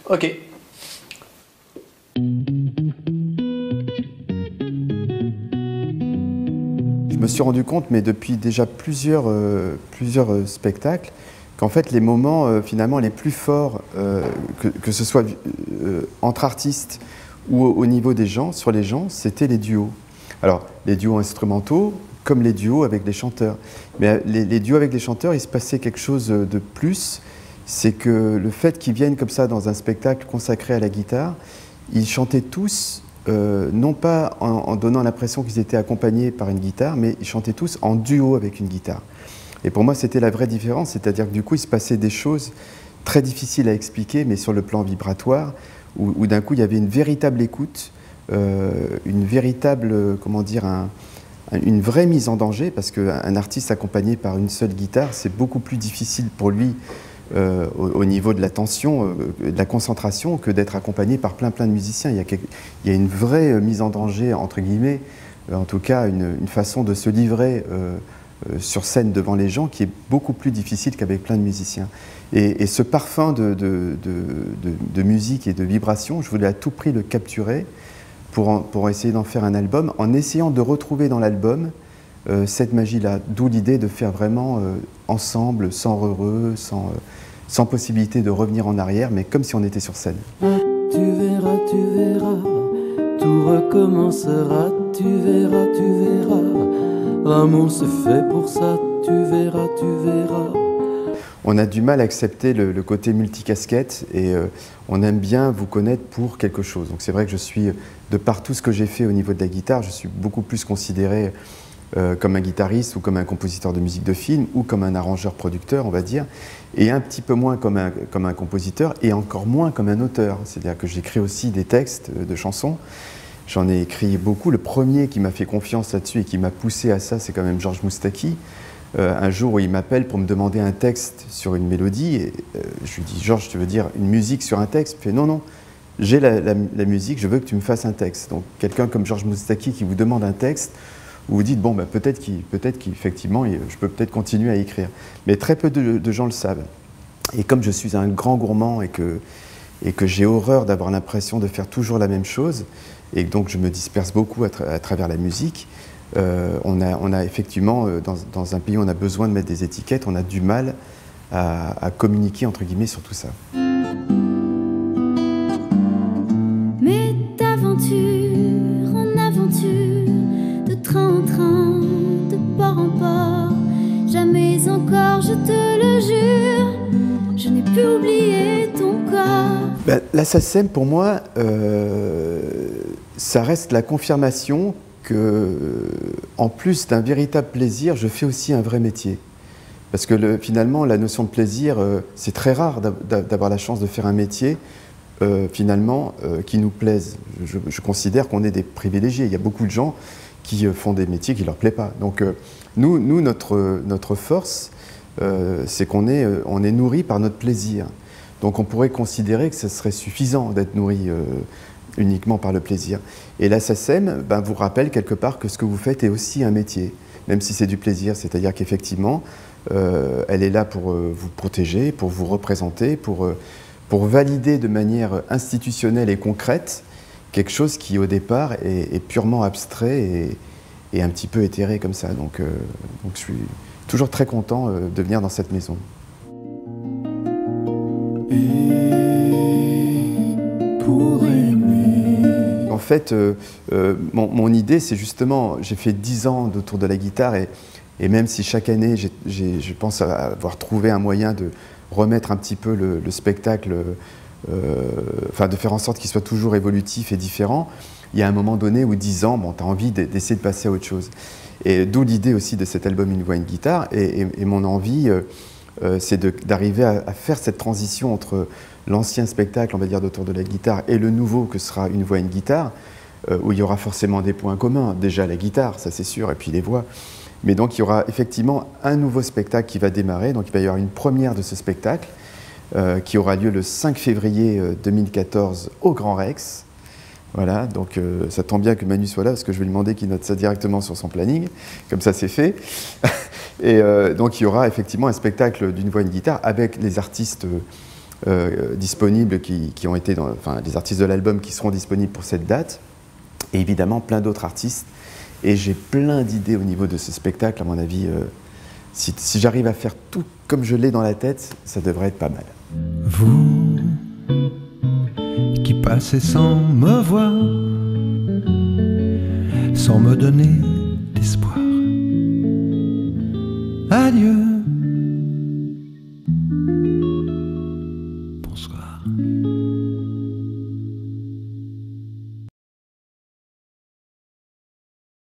Ok. Je me suis rendu compte, mais depuis déjà plusieurs spectacles, qu'en fait les moments finalement les plus forts, que ce soit entre artistes ou au niveau des gens, sur les gens, c'était les duos. Alors les duos instrumentaux, comme les duos avec les chanteurs. Mais les duos avec les chanteurs, il se passait quelque chose de plus, c'est que le fait qu'ils viennent comme ça dans un spectacle consacré à la guitare, ils chantaient tous, non pas en donnant l'impression qu'ils étaient accompagnés par une guitare, mais ils chantaient tous en duo avec une guitare. Et pour moi, c'était la vraie différence, c'est-à-dire que du coup, il se passait des choses très difficiles à expliquer, mais sur le plan vibratoire, où d'un coup, il y avait une véritable écoute, une véritable, comment dire, une vraie mise en danger, parce qu'un artiste accompagné par une seule guitare, c'est beaucoup plus difficile pour lui au niveau de la tension, de la concentration, que d'être accompagné par plein de musiciens. Il y a une vraie mise en danger, entre guillemets, en tout cas une façon de se livrer sur scène devant les gens qui est beaucoup plus difficile qu'avec plein de musiciens. Et ce parfum de musique et de vibration, je voulais à tout prix le capturer pour essayer d'en faire un album, en essayant de retrouver dans l'album cette magie-là, d'où l'idée de faire vraiment ensemble, sans heureux, sans possibilité de revenir en arrière, mais comme si on était sur scène. Tu verras, tout recommencera, tu verras, l'amour c'est fait pour ça, tu verras. On a du mal à accepter le côté multicasquette et on aime bien vous connaître pour quelque chose. Donc c'est vrai que je suis, de par tout ce que j'ai fait au niveau de la guitare, je suis beaucoup plus considéré comme un guitariste ou comme un compositeur de musique de film ou comme un arrangeur-producteur, on va dire, et un petit peu moins comme un compositeur et encore moins comme un auteur. C'est-à-dire que j'écris aussi des textes de chansons. J'en ai écrit beaucoup. Le premier qui m'a fait confiance là-dessus et qui m'a poussé à ça, c'est quand même Georges Moustaki. Un jour où il m'appelle pour me demander un texte sur une mélodie, et je lui dis « Georges, tu veux dire une musique sur un texte ?» Il fait « Non, non, j'ai la musique, je veux que tu me fasses un texte. » Donc quelqu'un comme Georges Moustaki qui vous demande un texte, vous vous dites « Bon, bah, peut-être qu'effectivement, je peux peut-être continuer à écrire. » Mais très peu de gens le savent. Et comme je suis un grand gourmand et que j'ai horreur d'avoir l'impression de faire toujours la même chose, et donc je me disperse beaucoup à travers la musique, on a effectivement, dans un pays où on a besoin de mettre des étiquettes, on a du mal à communiquer entre guillemets sur tout ça. Mais d'aventure en aventure, de train en train, de port en port, jamais encore, je te le jure, je n'ai pu oublier ton corps. Ben, la SACEM, pour moi, ça reste la confirmation que, en plus d'un véritable plaisir, je fais aussi un vrai métier. Parce que finalement, la notion de plaisir, c'est très rare d'avoir la chance de faire un métier, finalement, qui nous plaise. Je considère qu'on est des privilégiés. Il y a beaucoup de gens qui font des métiers qui ne leur plaisent pas. Donc, nous notre force, c'est qu'on est nourri par notre plaisir. Donc, on pourrait considérer que ce serait suffisant d'être nourri uniquement par le plaisir. Et la SACEM vous rappelle quelque part que ce que vous faites est aussi un métier, même si c'est du plaisir, c'est-à-dire qu'effectivement, elle est là pour vous protéger, pour vous représenter, pour valider de manière institutionnelle et concrète quelque chose qui, au départ, est purement abstrait et un petit peu éthéré comme ça. Donc je suis toujours très content de venir dans cette maison. Pour aimer. En fait, mon idée, c'est justement, j'ai fait 10 ans autour de la guitare et même si chaque année, je pense avoir trouvé un moyen de remettre un petit peu le spectacle, enfin de faire en sorte qu'il soit toujours évolutif et différent, il y a un moment donné où 10 ans, bon, tu as envie d'essayer de passer à autre chose. Et d'où l'idée aussi de cet album Une voix, une guitare, et mon envie, c'est d'arriver à faire cette transition entre l'ancien spectacle, on va dire, d'autour de la guitare et le nouveau que sera Une voix, une guitare, où il y aura forcément des points communs. Déjà la guitare, ça c'est sûr, et puis les voix. Mais donc il y aura effectivement un nouveau spectacle qui va démarrer. Donc il va y avoir une première de ce spectacle qui aura lieu le 5 février 2014 au Grand Rex. Voilà, donc ça tombe bien que Manu soit là, parce que je vais lui demander qu'il note ça directement sur son planning, comme ça c'est fait. Et donc il y aura effectivement un spectacle d'une voix et une guitare avec les artistes disponibles qui ont été, enfin les artistes de l'album qui seront disponibles pour cette date, et évidemment plein d'autres artistes. Et j'ai plein d'idées au niveau de ce spectacle, à mon avis. Si j'arrive à faire tout comme je l'ai dans la tête, ça devrait être pas mal. Vous qui passez sans me voir, sans me donner d'espoir, adieu.